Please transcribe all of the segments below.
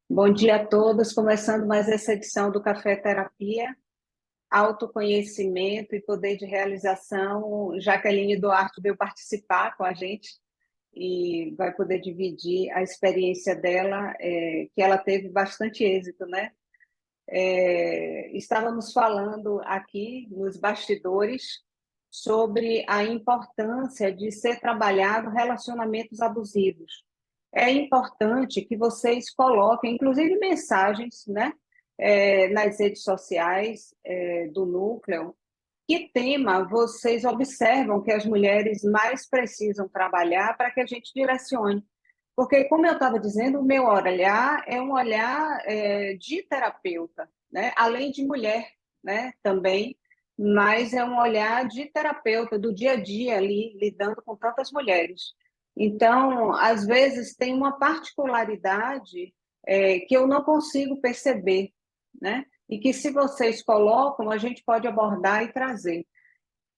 Bom dia a todos, começando mais essa edição do Café Terapia, autoconhecimento e poder de realização. Jaqueline Duarte veio participar com a gente e vai poder dividir a experiência dela, que ela teve bastante êxito, né? Estávamos falando aqui nos bastidores sobre a importância de ser trabalhado relacionamentos abusivos. É importante que vocês coloquem, inclusive, mensagens, né, nas redes sociais, do núcleo. Que tema vocês observam que as mulheres mais precisam trabalhar para que a gente direcione? Porque, como eu estava dizendo, o meu olhar é um olhar de terapeuta, né? Além de mulher, né? Também, mas é um olhar de terapeuta do dia a dia ali, lidando com tantas mulheres. Então, às vezes, tem uma particularidade que eu não consigo perceber, né? E que, se vocês colocam, a gente pode abordar e trazer.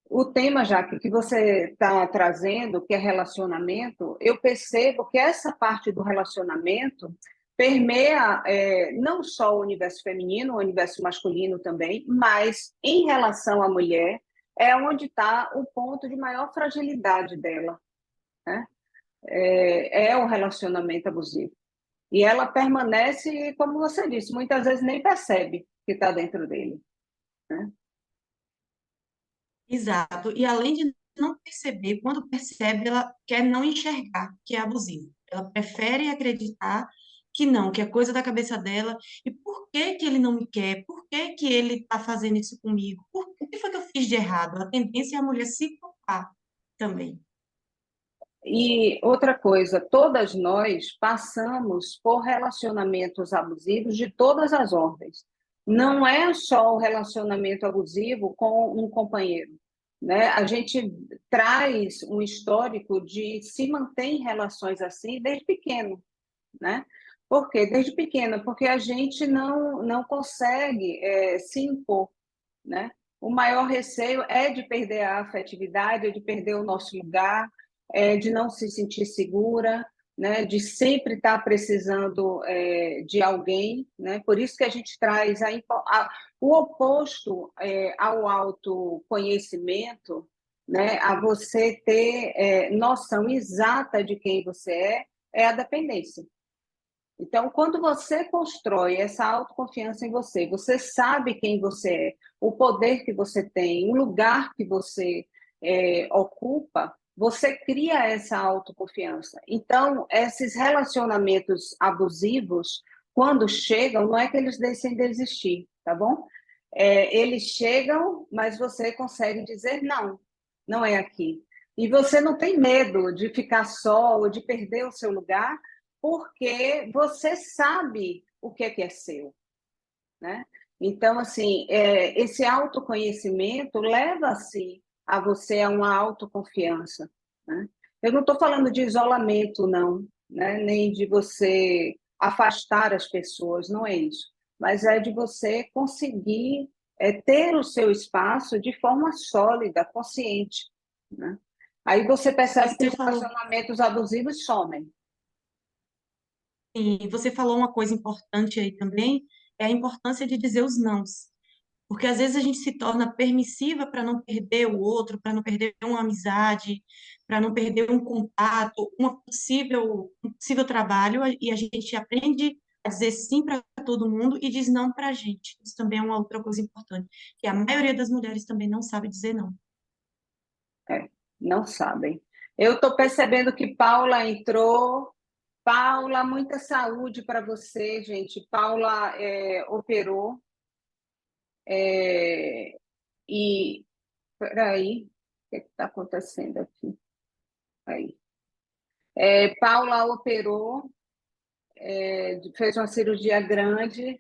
O tema, Jaque, que você está trazendo, que é relacionamento, eu percebo que essa parte do relacionamento permeia não só o universo feminino, o universo masculino também, mas em relação à mulher, é onde está o ponto de maior fragilidade dela, né? É o relacionamento abusivo. E ela permanece, como você disse, muitas vezes nem percebe que está dentro dele, né? Exato. E além de não perceber, quando percebe, ela quer não enxergar que é abusivo. Ela prefere acreditar que não, que é coisa da cabeça dela. E por que que ele não me quer? Por que que ele está fazendo isso comigo? O que foi que eu fiz de errado? A tendência é a mulher se culpar também. E outra coisa, todas nós passamos por relacionamentos abusivos de todas as ordens. Não é só o relacionamento abusivo com um companheiro, né? A gente traz um histórico de se manter em relações assim desde pequeno, né? Por quê? Desde pequena, porque a gente não consegue se impor, né? O maior receio é de perder a afetividade, é de perder o nosso lugar, é de não se sentir segura, né? De sempre estar precisando de alguém, né? Por isso que a gente traz o oposto ao autoconhecimento, né? A você ter noção exata de quem você é a dependência. Então, quando você constrói essa autoconfiança em você, você sabe quem você é, o poder que você tem, o lugar que você ocupa, você cria essa autoconfiança. Então, esses relacionamentos abusivos, quando chegam, não é que eles deixem de existir, tá bom? Eles chegam, mas você consegue dizer não, não é aqui. E você não tem medo de ficar só ou de perder o seu lugar, porque você sabe o que é seu, né? Então, assim, esse autoconhecimento leva-se a você a uma autoconfiança, né? Eu não estou falando de isolamento, não, né? Nem de você afastar as pessoas, não é isso. Mas é de você conseguir ter o seu espaço de forma sólida, consciente, né? Aí você percebe que Você os falou, relacionamentos abusivos somem. e você falou uma coisa importante aí também, é a importância de dizer os nãos. Porque às vezes a gente se torna permissiva para não perder o outro, para não perder uma amizade, para não perder um contato, um possível trabalho, e a gente aprende a dizer sim para todo mundo e diz não para a gente. Isso também é uma outra coisa importante, que a maioria das mulheres também não sabe dizer não. Não sabem. Eu estou percebendo que Paula entrou. Paula, muita saúde para você, gente. Paula operou. E, peraí, o que está acontecendo aqui? Aí. Paula operou, fez uma cirurgia grande,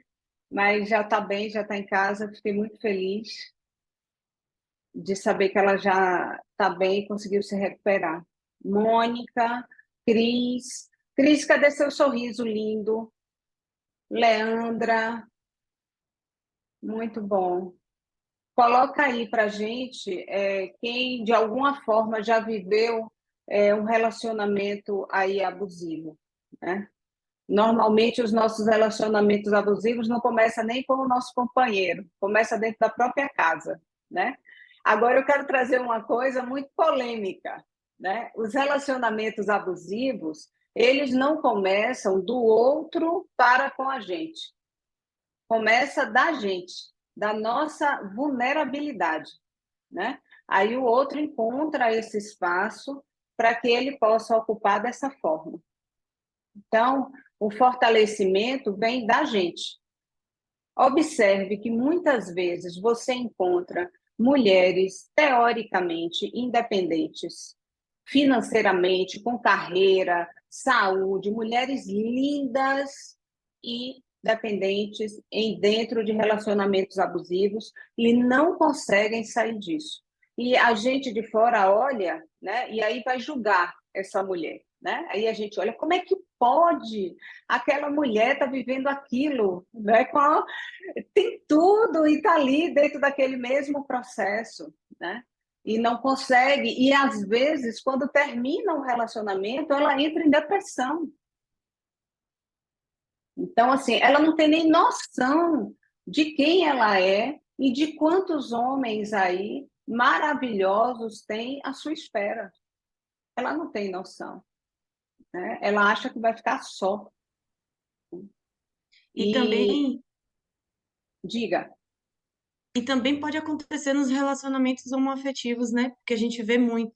mas já está bem, já está em casa. Fiquei muito feliz de saber que ela já está bem e conseguiu se recuperar. Mônica, Cris. Cris, cadê seu sorriso lindo? Leandra, muito bom. Coloca aí para gente quem, de alguma forma, já viveu um relacionamento aí abusivo, né? Normalmente, os nossos relacionamentos abusivos não começam nem com o nosso companheiro, começa dentro da própria casa, né? Agora, eu quero trazer uma coisa muito polêmica, né? Os relacionamentos abusivos, eles não começam do outro para com a gente. Começa da gente, da nossa vulnerabilidade, né? Aí o outro encontra esse espaço para que ele possa ocupar dessa forma. Então, o fortalecimento vem da gente. Observe que muitas vezes você encontra mulheres teoricamente independentes, financeiramente, com carreira, saúde, mulheres lindas e dependentes dentro de relacionamentos abusivos e não conseguem sair disso. E a gente de fora olha, né, e aí vai julgar essa mulher, né? Aí a gente olha, como é que pode aquela mulher estar vivendo aquilo, né? Tem tudo e está ali dentro daquele mesmo processo, né? E não consegue. E às vezes, quando termina um relacionamento, ela entra em depressão. Então, assim, ela não tem nem noção de quem ela é e de quantos homens aí maravilhosos tem à sua espera. Ela não tem noção, né? Ela acha que vai ficar só. E E também, diga. e também pode acontecer nos relacionamentos homoafetivos, né? Porque a gente vê muito.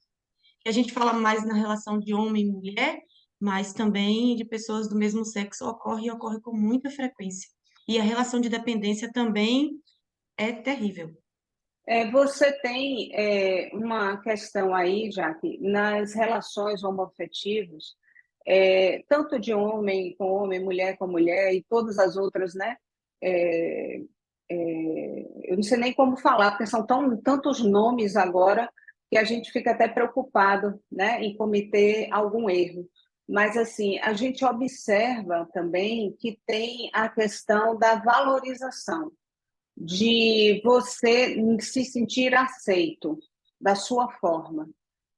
A gente fala mais na relação de homem e mulher, mas também de pessoas do mesmo sexo ocorre e ocorre com muita frequência. E a relação de dependência também é terrível. Você tem uma questão aí, Jaque, nas relações homoafetivas, tanto de homem com homem, mulher com mulher e todas as outras, né? É, eu não sei nem como falar, porque são tantos nomes agora que a gente fica até preocupado, né, em cometer algum erro. Mas, assim, a gente observa também que tem a questão da valorização de você se sentir aceito da sua forma.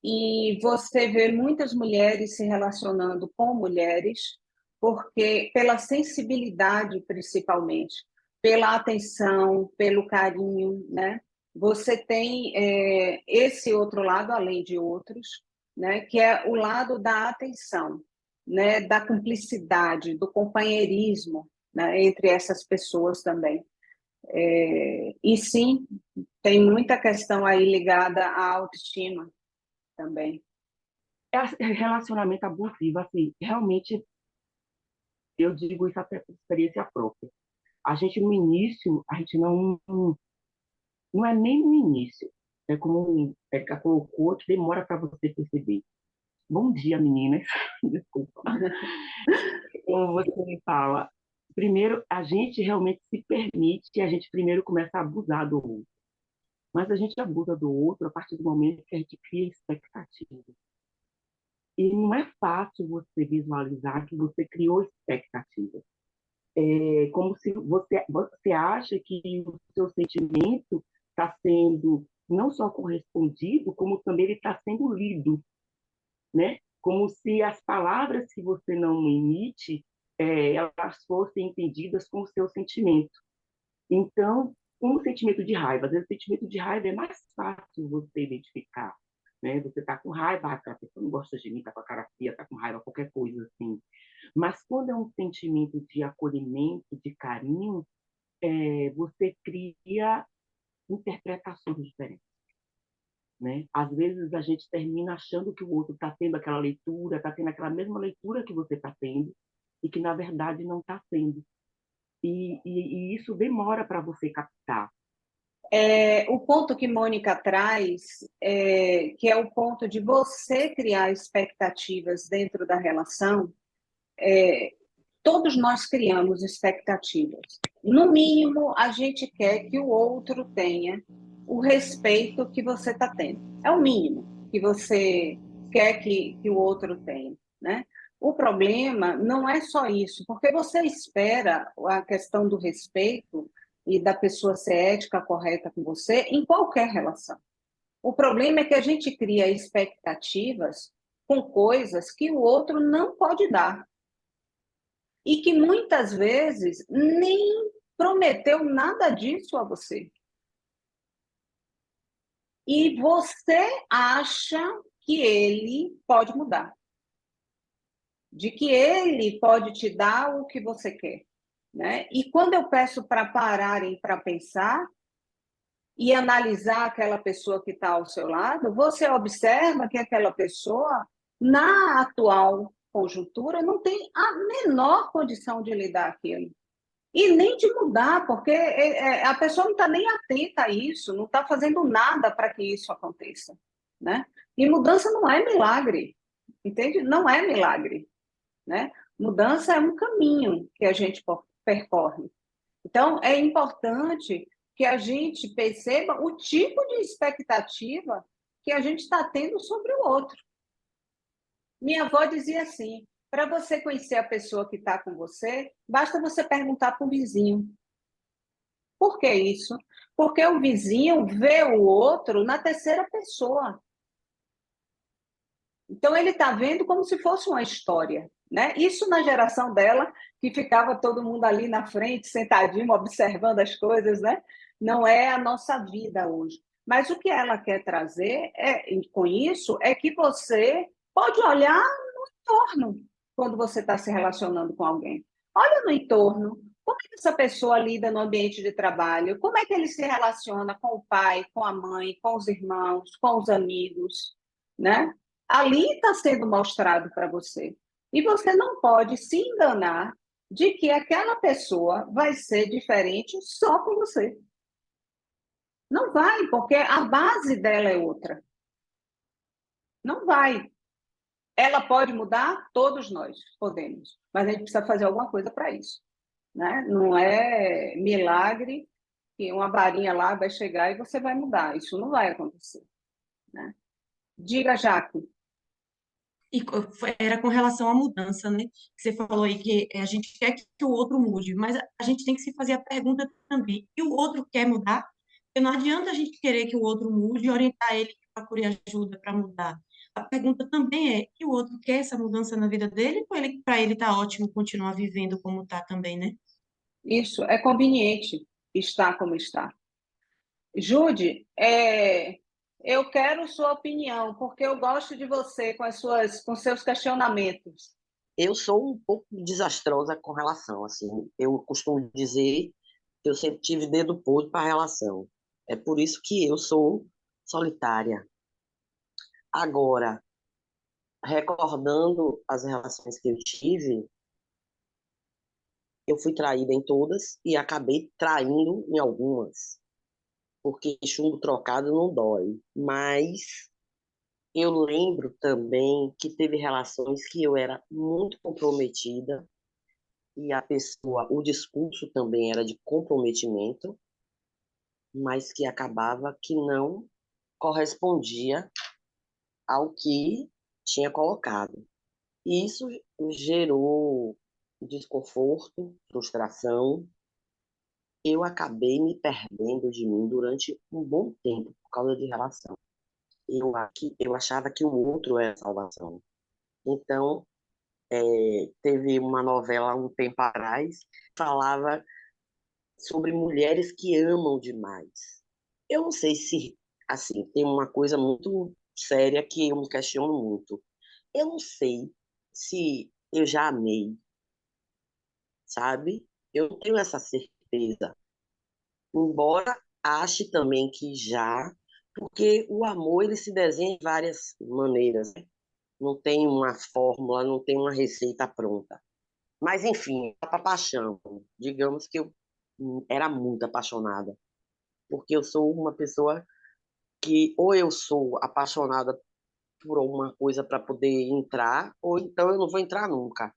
E você vê muitas mulheres se relacionando com mulheres, porque pela sensibilidade, principalmente, pela atenção, pelo carinho, né? Você tem esse outro lado, além de outros, né? Que é o lado da atenção, né? Da cumplicidade, do companheirismo, né? Entre essas pessoas também. E sim, tem muita questão aí ligada à autoestima também. Relacionamento abusivo, assim, realmente eu digo isso até por experiência própria. A gente no início, a gente não é nem no início, é como o Érica colocou, que demora para você perceber. Bom dia, meninas. Desculpa. Como você fala, primeiro a gente realmente se permite e a gente primeiro começa a abusar do outro. Mas a gente abusa do outro a partir do momento que a gente cria expectativa. E não é fácil você visualizar que você criou expectativas. É como se você acha que o seu sentimento está sendo não só correspondido, como também ele está sendo lido, né? Como se as palavras que você não emite, elas fossem entendidas como seu sentimento. Então, um sentimento de raiva, às vezes o sentimento de raiva é mais fácil você identificar, né? Você está com raiva, aquela pessoa não gosta de mim, está com a cara fria, está com raiva, qualquer coisa assim. Mas quando é um sentimento de acolhimento, de carinho, você cria interpretações diferentes, né? Às vezes a gente termina achando que o outro está tendo aquela leitura, está tendo aquela mesma leitura que você está tendo, e que na verdade não está sendo. E isso demora para você captar. O ponto que Mônica traz, que é o ponto de você criar expectativas dentro da relação, todos nós criamos expectativas. No mínimo, a gente quer que o outro tenha o respeito que você está tendo. É o mínimo que você quer que o outro tenha, né? O problema não é só isso, porque você espera a questão do respeito e da pessoa ser ética, correta com você em qualquer relação. O problema é que a gente cria expectativas com coisas que o outro não pode dar. e que muitas vezes nem prometeu nada disso a você. E você acha que ele pode mudar, de que ele pode te dar o que você quer, né? E quando eu peço para pararem para pensar e analisar aquela pessoa que está ao seu lado, você observa que aquela pessoa, na atual conjuntura, não tem a menor condição de lidar com aquilo. E nem de mudar, porque a pessoa não está nem atenta a isso, não está fazendo nada para que isso aconteça, né? E mudança não é milagre, entende? Não é milagre, né? Mudança é um caminho que a gente percorre. Então, é importante que a gente perceba o tipo de expectativa que a gente está tendo sobre o outro. Minha avó dizia assim: para você conhecer a pessoa que está com você, basta você perguntar para o vizinho. Por que isso? Porque o vizinho vê o outro na terceira pessoa. Então, ele está vendo como se fosse uma história, né? Isso na geração dela, que ficava todo mundo ali na frente, sentadinho, observando as coisas, né? Não é a nossa vida hoje. Mas o que ela quer trazer com isso é que você pode olhar no entorno quando você está se relacionando com alguém. Olha no entorno. Como é que essa pessoa lida no ambiente de trabalho? Como é que ele se relaciona com o pai, com a mãe, com os irmãos, com os amigos, né? Ali está sendo mostrado para você. E você não pode se enganar de que aquela pessoa vai ser diferente só com você. Não vai, porque a base dela é outra. Não vai. Ela pode mudar? Todos nós podemos. Mas a gente precisa fazer alguma coisa para isso, né? Não é milagre que uma varinha lá vai chegar e você vai mudar. Isso não vai acontecer, né? Diga, Jaque. E era com relação à mudança, né? Que você falou aí que a gente quer que o outro mude, mas a gente tem que se fazer a pergunta também: e o outro quer mudar? Porque não adianta a gente querer que o outro mude e orientar ele para procurar ajuda para mudar. A pergunta também é: e o outro quer essa mudança na vida dele? Ou ele, para ele tá ótimo continuar vivendo como está também, né? Isso é conveniente estar como está. Jude, eu quero sua opinião, porque eu gosto de você com seus questionamentos. Eu sou um pouco desastrosa com relação, assim, eu costumo dizer que eu sempre tive dedo podre para relação. É por isso que eu sou solitária. Agora, recordando as relações que eu tive, eu fui traída em todas e acabei traindo em algumas, porque chumbo trocado não dói. Mas eu lembro também que teve relações que eu era muito comprometida e a pessoa, o discurso também era de comprometimento, mas que acabava que não correspondia ao que tinha colocado. E isso gerou desconforto, frustração. Eu acabei me perdendo de mim durante um bom tempo por causa de relação. Eu achava que o outro era a salvação. Então, teve uma novela há um tempo atrás que falava sobre mulheres que amam demais. Eu não sei se, assim, tem uma coisa muito séria que eu me questiono muito. Eu não sei se eu já amei, sabe? Eu não tenho essa certeza. Embora ache também que já, porque o amor ele se desenha de várias maneiras, né? Não tem uma fórmula, não tem uma receita pronta. Mas, enfim, a paixão. Digamos que eu era muito apaixonada, porque eu sou uma pessoa que ou eu sou apaixonada por alguma coisa para poder entrar, ou então eu não vou entrar nunca.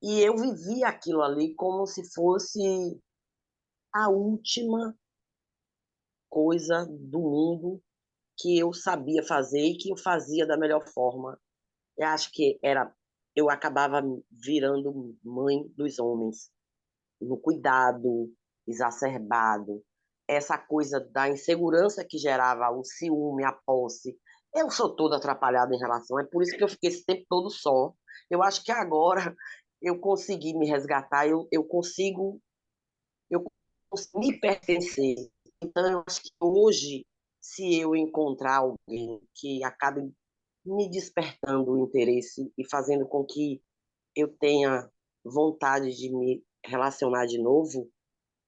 E eu vivi aquilo ali como se fosse a última coisa do mundo que eu sabia fazer e que eu fazia da melhor forma. Eu acho que eu acabava virando mãe dos homens, no cuidado exacerbado, essa coisa da insegurança que gerava o ciúme, a posse. Eu sou toda atrapalhada em relação, é por isso que eu fiquei esse tempo todo só. Eu acho que agora eu consegui me resgatar, eu consigo me pertencer. Então, eu acho que hoje, se eu encontrar alguém que acabe me despertando o interesse e fazendo com que eu tenha vontade de me relacionar de novo,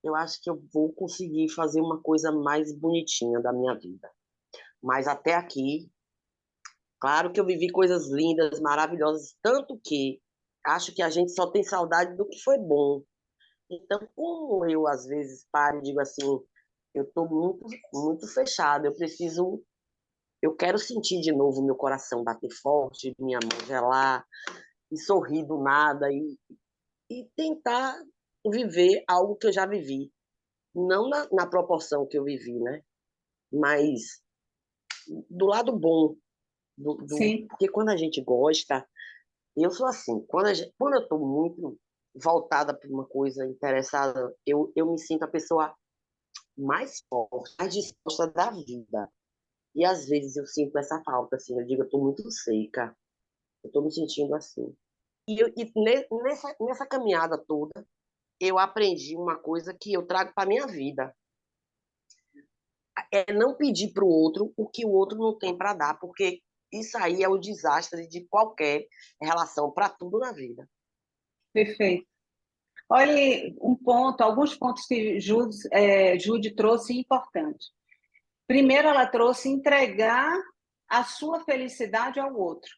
eu acho que eu vou conseguir fazer uma coisa mais bonitinha da minha vida. Mas até aqui, claro que eu vivi coisas lindas, maravilhosas, tanto que acho que a gente só tem saudade do que foi bom. Então, como eu às vezes paro e digo assim, eu estou muito, muito fechada, eu quero sentir de novo meu coração bater forte, minha mão gelar, e sorrir do nada, e tentar viver algo que eu já vivi. Não na proporção que eu vivi, né? Mas do lado bom, Sim, porque quando a gente gosta, eu sou assim, quando eu estou muito voltada para uma coisa interessada, eu me sinto a pessoa mais forte, mais disposta da vida. E às vezes eu sinto essa falta, assim, eu digo, eu estou muito seca, eu estou me sentindo assim. Nessa caminhada toda, eu aprendi uma coisa que eu trago para minha vida. É não pedir para o outro o que o outro não tem para dar, porque isso aí é o desastre de qualquer relação, para tudo na vida. perfeito. Olha, alguns pontos que Jude trouxe importantes. Primeiro, ela trouxe entregar a sua felicidade ao outro,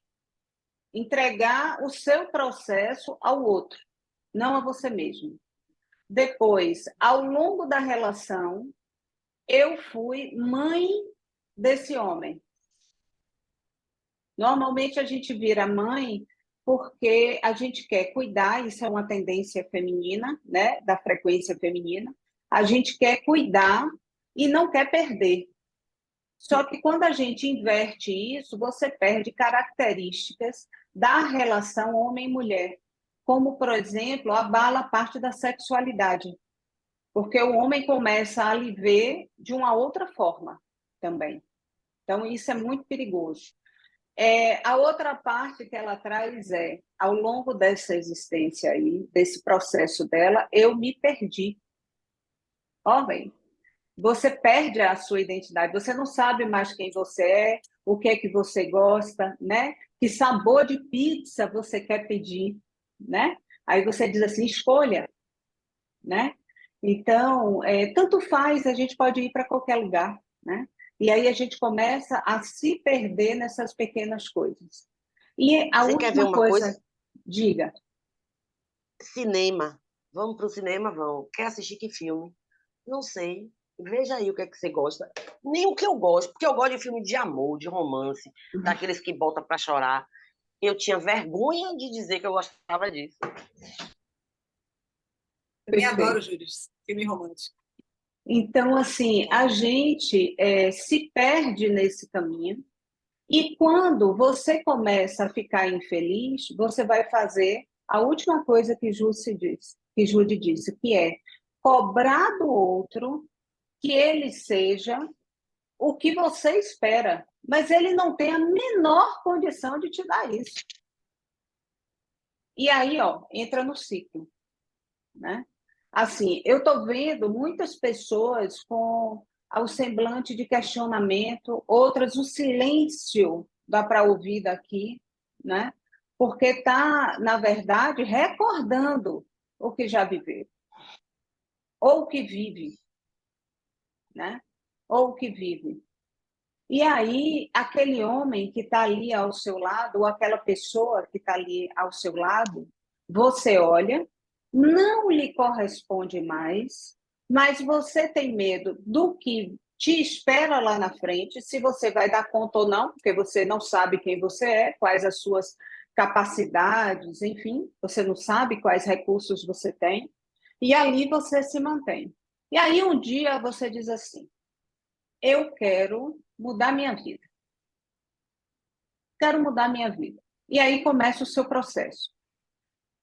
entregar o seu processo ao outro, não a você mesmo. Depois, ao longo da relação, eu fui mãe desse homem. Normalmente a gente vira mãe porque a gente quer cuidar, isso é uma tendência feminina, né, da frequência feminina. A gente quer cuidar e não quer perder. Só que quando a gente inverte isso, você perde características da relação homem-mulher, como, por exemplo, abala a parte da sexualidade, porque o homem começa a lhe ver de uma outra forma também. Então, isso é muito perigoso. A outra parte que ela traz ao longo dessa existência aí, desse processo dela, eu me perdi. Homem, você perde a sua identidade, você não sabe mais quem você é, o que é que você gosta, né? Que sabor de pizza você quer pedir, né? Aí você diz assim, escolha, né? Então, tanto faz, a gente pode ir para qualquer lugar, né? E aí a gente começa a se perder nessas pequenas coisas. E a Você quer ver última uma coisa? coisa, diga. Cinema. Vamos para o cinema? Vamos. Quer assistir que filme? Não sei. Veja aí o que é que você gosta. Nem o que eu gosto, porque eu gosto de filme de amor, de romance, daqueles que botam para chorar. Eu tinha vergonha de dizer que eu gostava disso. Também adoro, Júlio, filme romântico. Então, assim, a gente se perde nesse caminho, e quando você começa a ficar infeliz, você vai fazer a última coisa que Jude disse, que é cobrar do outro que ele seja o que você espera, mas ele não tem a menor condição de te dar isso. E aí, ó, entra no ciclo, né? Assim, eu estou vendo muitas pessoas com o semblante de questionamento, outras o silêncio dá para ouvir daqui, né? Porque está, na verdade, recordando o que já viveu, ou o que vive, né? Ou o que vive. E aí, aquele homem que está ali ao seu lado, ou aquela pessoa que está ali ao seu lado, você olha, não lhe corresponde mais, mas você tem medo do que te espera lá na frente, se você vai dar conta ou não, porque você não sabe quem você é, quais as suas capacidades, enfim, você não sabe quais recursos você tem, e ali você se mantém. E aí um dia você diz assim, eu quero mudar minha vida. Quero mudar minha vida. E aí começa o seu processo.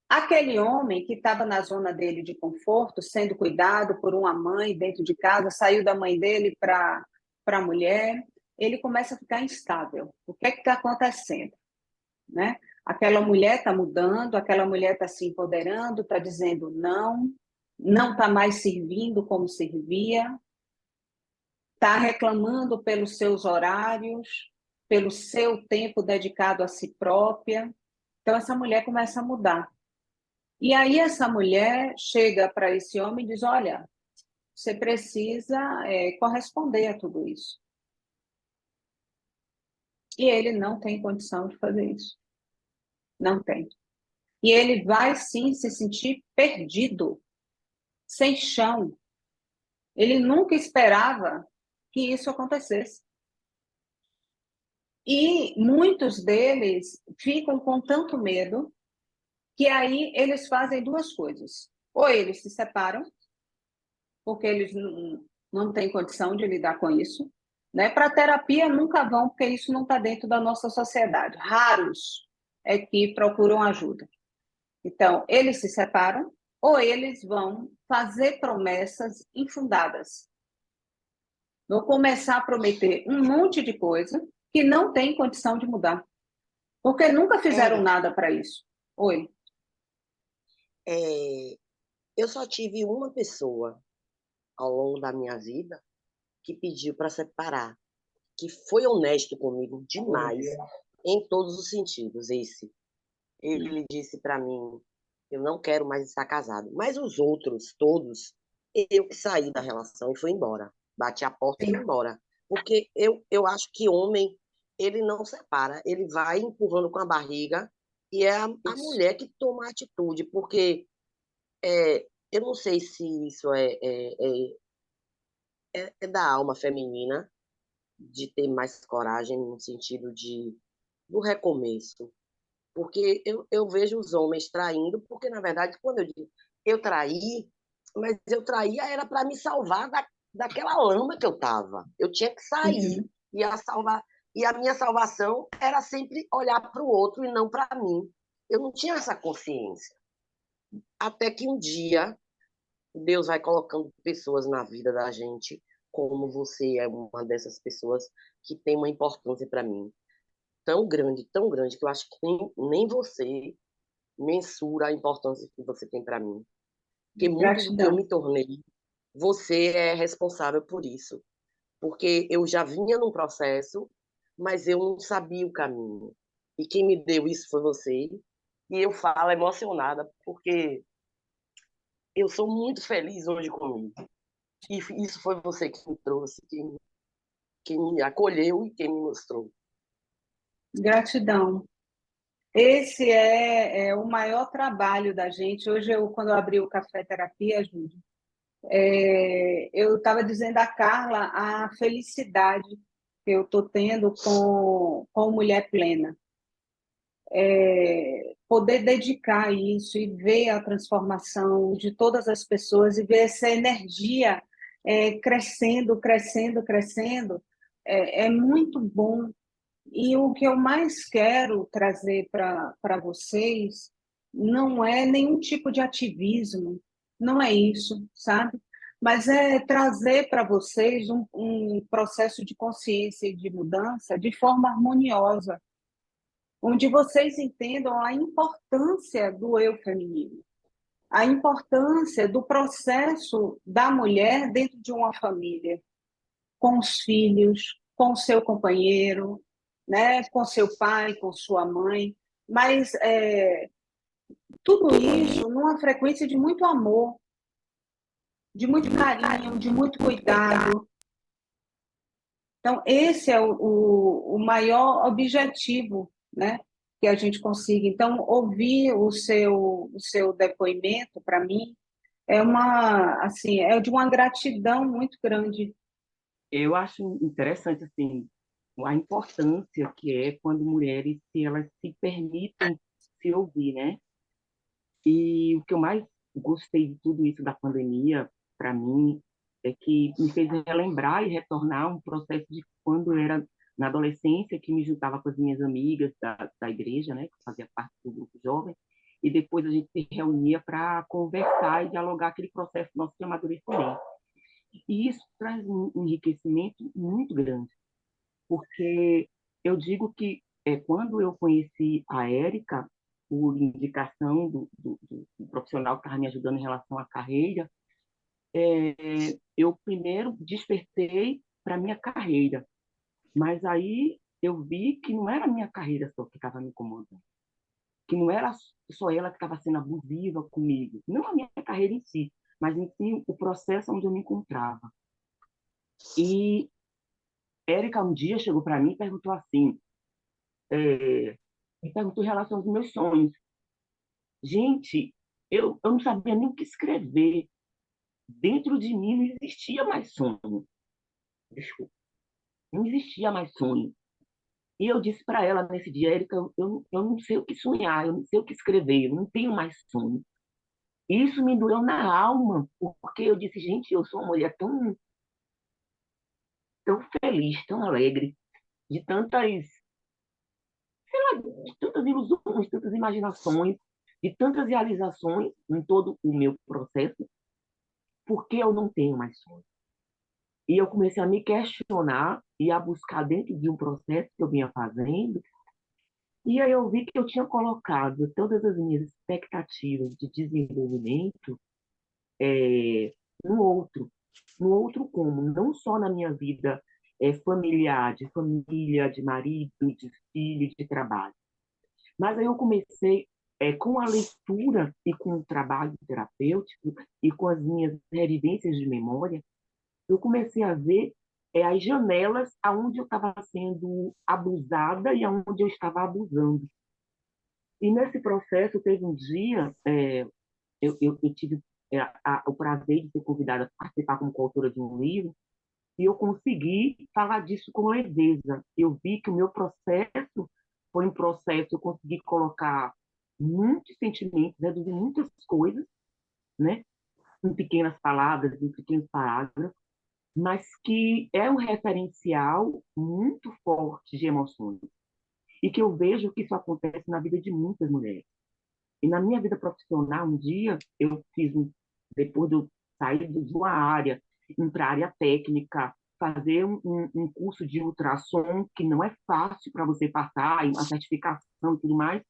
Aquele homem que estava na zona dele de conforto, sendo cuidado por uma mãe dentro de casa, saiu da mãe dele para a mulher, ele começa a ficar instável. O que é que está acontecendo? Né? Aquela mulher está mudando, aquela mulher está se empoderando, está dizendo não, não está mais servindo como servia, está reclamando pelos seus horários, pelo seu tempo dedicado a si própria. Então, essa mulher começa a mudar. E aí, essa mulher chega para esse homem e diz: olha, você precisa corresponder a tudo isso. E ele não tem condição de fazer isso. Não tem. E ele vai, sim, se sentir perdido, sem chão. Ele nunca esperava que isso acontecesse. E muitos deles ficam com tanto medo que aí eles fazem duas coisas. Ou eles se separam, porque eles não têm condição de lidar com isso. Né? Para a terapia nunca vão, porque isso não está dentro da nossa sociedade. Raros é que procuram ajuda. Então, eles se separam ou eles vão fazer promessas infundadas. Vão começar a prometer um monte de coisa que não tem condição de mudar. Porque nunca fizeram nada para isso. Oi. Eu só tive uma pessoa ao longo da minha vida que pediu para separar, que foi honesto comigo demais, em todos os sentidos. Ele disse para mim: eu não quero mais estar casado. Mas os outros, todos, eu que saí da relação e fui embora. Bati a porta e fui embora. Porque eu acho que homem, ele não separa, ele vai empurrando com a barriga e é a mulher que toma a atitude, porque eu não sei se isso é da alma feminina, de ter mais coragem no sentido do recomeço. Porque eu vejo os homens traindo, porque, na verdade, quando eu digo eu traí, mas eu traía era para me salvar daquela lama que eu estava. Eu tinha que sair. Uhum. E a minha salvação era sempre olhar para o outro e não para mim. Eu não tinha essa consciência. Até que um dia Deus vai colocando pessoas na vida da gente, como você é uma dessas pessoas que tem uma importância para mim tão grande, que eu acho que nem você mensura a importância que você tem para mim. Porque muito do que eu Gratidão. me tornei, você é responsável por isso. Porque eu já vinha num processo, mas eu não sabia o caminho. E quem me deu isso foi você. E eu falo emocionada, porque eu sou muito feliz hoje comigo. E isso foi você que me trouxe, quem me acolheu e quem me mostrou. Gratidão. Esse é o maior trabalho da gente. Hoje, quando eu abri o Café Terapia, Júlio, eu estava dizendo a Carla a felicidade que eu estou tendo com Mulher Plena. Poder dedicar isso e ver a transformação de todas as pessoas e ver essa energia crescendo, crescendo, crescendo, é muito bom. E o que eu mais quero trazer para vocês não é nenhum tipo de ativismo, não é isso, sabe? Mas é trazer para vocês um processo de consciência e de mudança de forma harmoniosa, onde vocês entendam a importância do eu feminino, a importância do processo da mulher dentro de uma família, com os filhos, com o seu companheiro, né, com seu pai, com sua mãe, mas tudo isso numa frequência de muito amor, de muito carinho, de muito cuidado. Então, esse é o maior objetivo, né, que a gente consiga. Então, ouvir o seu depoimento, para mim, assim, é de uma gratidão muito grande. Eu acho interessante assim a importância que é quando mulheres se elas se permitem se ouvir, né? E o que eu mais gostei de tudo isso da pandemia, para mim, é que me fez relembrar e retornar um processo de quando eu era na adolescência, que me juntava com as minhas amigas da igreja, né, que fazia parte do grupo jovem, e depois a gente se reunia para conversar e dialogar aquele processo nosso de amadurecimento. E isso traz um enriquecimento muito grande, porque eu digo que quando eu conheci a Érica, por indicação do profissional que estava me ajudando em relação à carreira, eu primeiro despertei para a minha carreira, mas aí eu vi que não era a minha carreira só que estava me incomodando, que não era só ela que estava sendo abusiva comigo, não a minha carreira em si, mas em si o processo onde eu me encontrava. E Érica um dia chegou para mim e perguntou assim, me perguntou em relação aos meus sonhos. Gente, eu não sabia nem o que escrever. Dentro de mim não existia mais sonho. Desculpa, não existia mais sonho. E eu disse para ela nesse dia, Érica, eu não sei o que sonhar, eu não sei o que escrever, eu não tenho mais sonho. E isso me doeu na alma, porque eu disse, gente, eu sou uma mulher tão feliz, tão alegre, de tantas ilusões, tantas imaginações, de tantas realizações em todo o meu processo, porque eu não tenho mais sonho. E eu comecei a me questionar e a buscar dentro de um processo que eu vinha fazendo, e aí eu vi que eu tinha colocado todas as minhas expectativas de desenvolvimento no outro. No outro como? Não só na minha vida familiar, de família, de marido, de filho, de trabalho. Mas aí eu comecei, com a leitura e com o trabalho terapêutico e com as minhas revivências de memória, eu comecei a ver as janelas aonde eu estava sendo abusada e aonde eu estava abusando. E nesse processo, teve um dia, eu tive o prazer de ser convidada a participar como coautora de um livro, e eu consegui falar disso com leveza. Eu vi que o meu processo foi um processo, eu consegui colocar muitos sentimentos, reduzir muitas coisas, né, em pequenas palavras, em pequenos parágrafos, mas que é um referencial muito forte de emoções. E que eu vejo que isso acontece na vida de muitas mulheres. E na minha vida profissional, um dia, depois de eu sair de uma área, ir para a área técnica, fazer um curso de ultrassom, que não é fácil para você passar, uma certificação e tudo mais,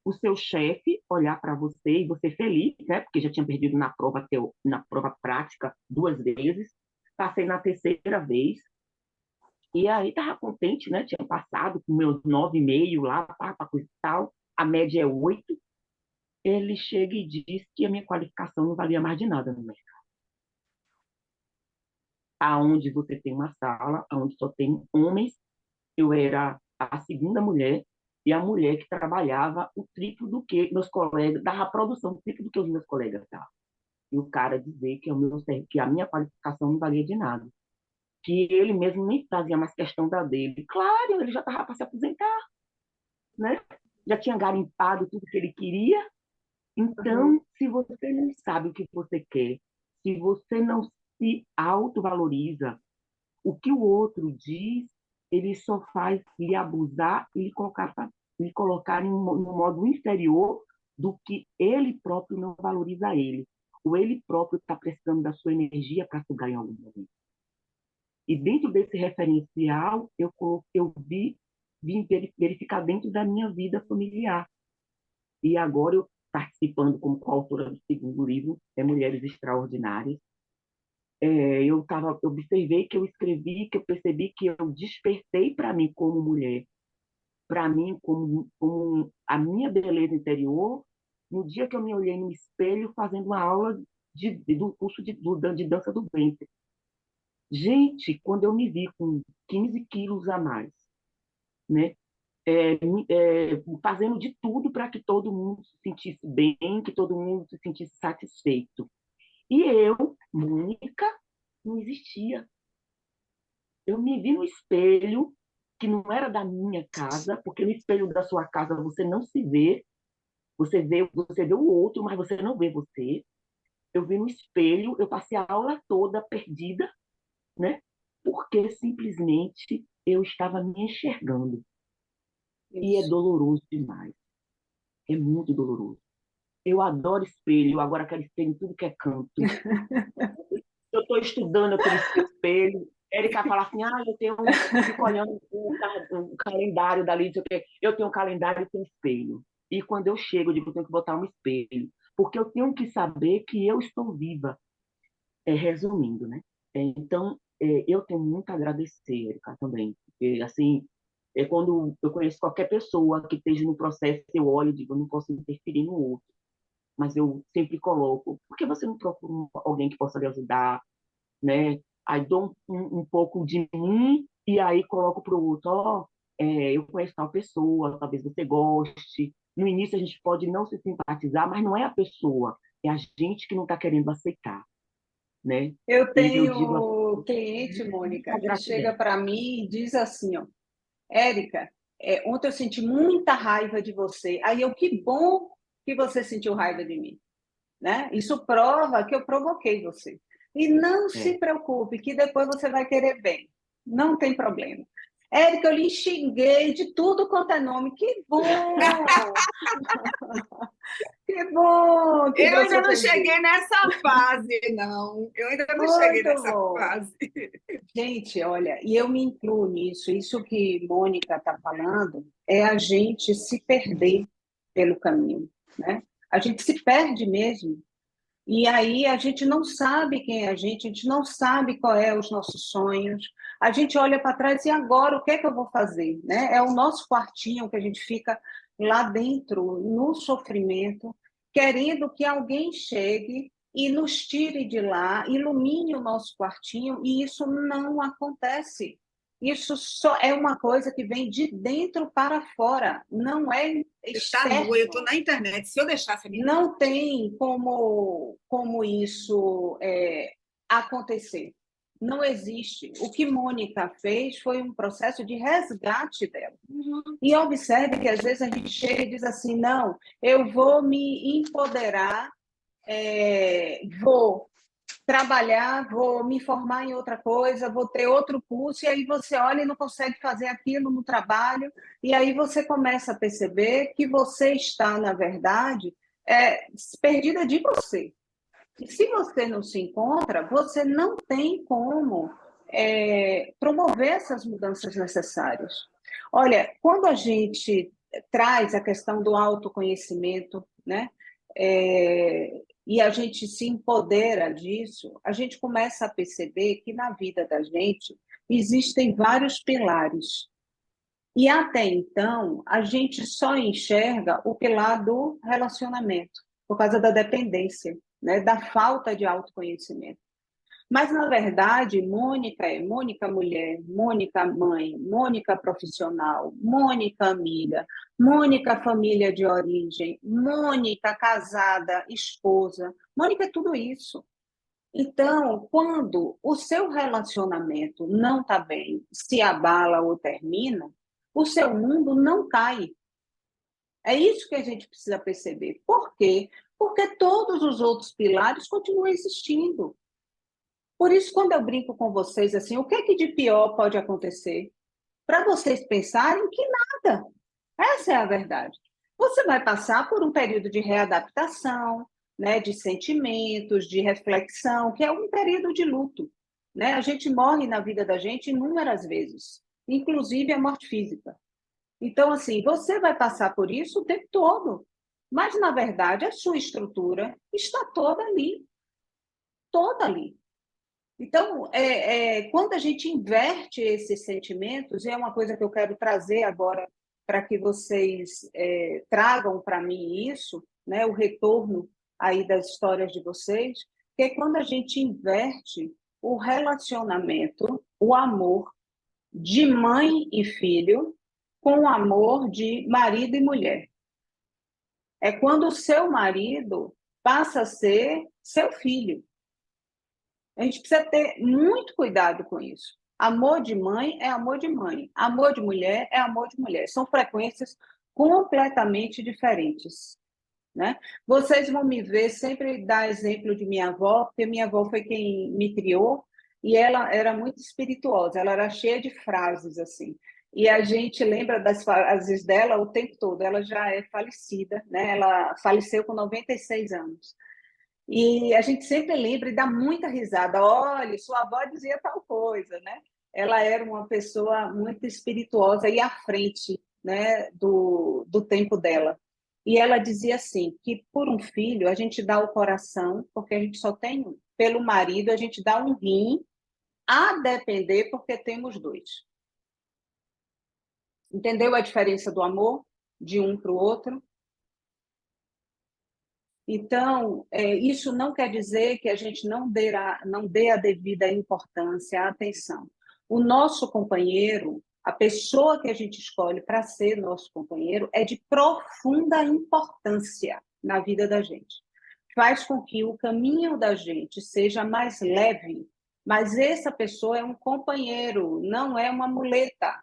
o seu chefe olhar para você e você feliz, né? Porque já tinha perdido na prova prática 2 vezes, passei na terceira vez, e aí estava contente, né? Tinha passado com meus 9,5 lá, coisa e tal, a média é 8. Ele chega e diz que a minha qualificação não valia mais de nada no mercado. Aonde você tem uma sala, aonde só tem homens, eu era a segunda mulher e a mulher que trabalhava o triplo do que meus colegas, dava a produção o triplo do que os meus colegas davam. E o cara dizer que a minha qualificação não valia de nada. Que ele mesmo nem fazia mais questão da dele. Claro, ele já estava para se aposentar, né? Já tinha garimpado tudo que ele queria. Então, se você não sabe o que você quer, se você não se autovaloriza, o que o outro diz, ele só faz lhe abusar e lhe colocar em um modo inferior do que ele próprio não valoriza ele. Ou ele próprio está precisando da sua energia para sugar em algum momento. E dentro desse referencial, vim verificar dentro da minha vida familiar. E agora eu participando como coautora do segundo livro, Mulheres Extraordinárias, eu observei que eu escrevi, que eu percebi que eu despertei para mim como mulher, para mim como a minha beleza interior, no dia que eu me olhei no espelho fazendo uma aula do curso de dança do ventre. Gente, quando eu me vi com 15 quilos a mais, né? Fazendo de tudo para que todo mundo se sentisse bem, que todo mundo se sentisse satisfeito. E eu, Mônica, não existia. Eu me vi no espelho, que não era da minha casa, porque no espelho da sua casa você não se vê, você vê o outro, mas você não vê você. Eu vi no espelho, eu passei a aula toda perdida, né? Porque simplesmente eu estava me enxergando. E é doloroso demais. É muito doloroso. Eu adoro espelho, agora quero espelho em tudo que é canto. Eu estou estudando aquele espelho, Érica fala assim, fico olhando o calendário da Lídia, eu tenho um calendário e tenho espelho. E quando eu chego, eu digo, eu tenho que botar um espelho, porque eu tenho que saber que eu estou viva, resumindo, né? Então, eu tenho muito a agradecer, Érica, também, porque, assim, quando eu conheço qualquer pessoa que esteja no processo, eu olho e digo, eu não posso interferir no outro, mas eu sempre coloco, por que você não procura alguém que possa lhe ajudar, né? Aí dou um pouco de mim e aí coloco para o outro, eu conheço tal pessoa, talvez você goste. No início a gente pode não se simpatizar, mas não é a pessoa, é a gente que não está querendo aceitar, né? Eu E eu digo tenho cliente, muita Mônica, que chega gratidão. para mim e diz assim, ó, Érica, ontem eu senti muita raiva de você. Aí eu, que bom que você sentiu raiva de mim, né? Isso prova que eu provoquei você. E não se É. preocupe, que depois você vai querer bem. Não tem problema. Érica, eu lhe xinguei de tudo quanto é nome. Que bom! Que bom que Eu ainda você não fez cheguei isso. nessa fase, não. Eu ainda não cheguei Muito nessa bom. fase. Gente, olha, e eu me incluo nisso. Isso que Mônica está falando é a gente se perder pelo caminho, né? A gente se perde mesmo. E aí a gente não sabe quem é a gente não sabe qual é os nossos sonhos. A gente olha para trás e agora o que é que eu vou fazer, né? É o nosso quartinho que a gente fica lá dentro no sofrimento, querendo que alguém chegue e nos tire de lá, ilumine o nosso quartinho, e isso não acontece. Isso só é uma coisa que vem de dentro para fora, não é Está nua, eu estou externo. na internet. Se eu deixasse a minha internet. Não tem como isso acontecer. Não existe. O que Mônica fez foi um processo de resgate dela. E observe que às vezes a gente chega e diz assim: não, eu vou me empoderar, vou trabalhar, vou me formar em outra coisa, vou ter outro curso, e aí você olha e não consegue fazer aquilo no trabalho, e aí você começa a perceber que você está, na verdade, perdida de você. E se você não se encontra, você não tem como promover essas mudanças necessárias. Olha, quando a gente traz a questão do autoconhecimento, né? E a gente se empodera disso, a gente começa a perceber que na vida da gente existem vários pilares. E até então, a gente só enxerga o pilar do relacionamento, por causa da dependência, né? Da falta de autoconhecimento. Mas, na verdade, Mônica é Mônica mulher, Mônica mãe, Mônica profissional, Mônica amiga, Mônica família de origem, Mônica casada, esposa. Mônica é tudo isso. Então, quando o seu relacionamento não está bem, se abala ou termina, o seu mundo não cai. É isso que a gente precisa perceber. Por quê? Porque todos os outros pilares continuam existindo. Por isso, quando eu brinco com vocês assim, o que é que de pior pode acontecer? Para vocês pensarem que nada. Essa é a verdade. Você vai passar por um período de readaptação, né, de sentimentos, de reflexão, que é um período de luto, né? A gente morre na vida da gente inúmeras vezes, inclusive a morte física. Então, assim, você vai passar por isso o tempo todo, mas, na verdade, a sua estrutura está toda ali, toda ali. Então, quando a gente inverte esses sentimentos, e é uma coisa que eu quero trazer agora para que vocês tragam para mim isso, né, o retorno aí das histórias de vocês, que é quando a gente inverte o relacionamento, o amor de mãe e filho com o amor de marido e mulher. É quando o seu marido passa a ser seu filho. A gente precisa ter muito cuidado com isso. Amor de mãe é amor de mãe. Amor de mulher é amor de mulher. São frequências completamente diferentes, né? Vocês vão me ver sempre dar exemplo de minha avó, porque minha avó foi quem me criou e ela era muito espirituosa, ela era cheia de frases assim. E a gente lembra das frases dela o tempo todo. Ela já é falecida, né? Ela faleceu com 96 anos. E a gente sempre lembra e dá muita risada. Olha, sua avó dizia tal coisa, né? ela era uma pessoa muito espirituosa e à frente, né, do tempo dela. E ela dizia assim, que por um filho a gente dá o coração, porque a gente só tem um. Pelo marido a gente dá um rim, a depender porque temos dois. Entendeu a diferença do amor de um para o outro? Então, isso não quer dizer que a gente não dê a devida importância, a atenção. O nosso companheiro, a pessoa que a gente escolhe para ser nosso companheiro, é de profunda importância na vida da gente. Faz com que o caminho da gente seja mais leve, mas essa pessoa é um companheiro, não é uma muleta.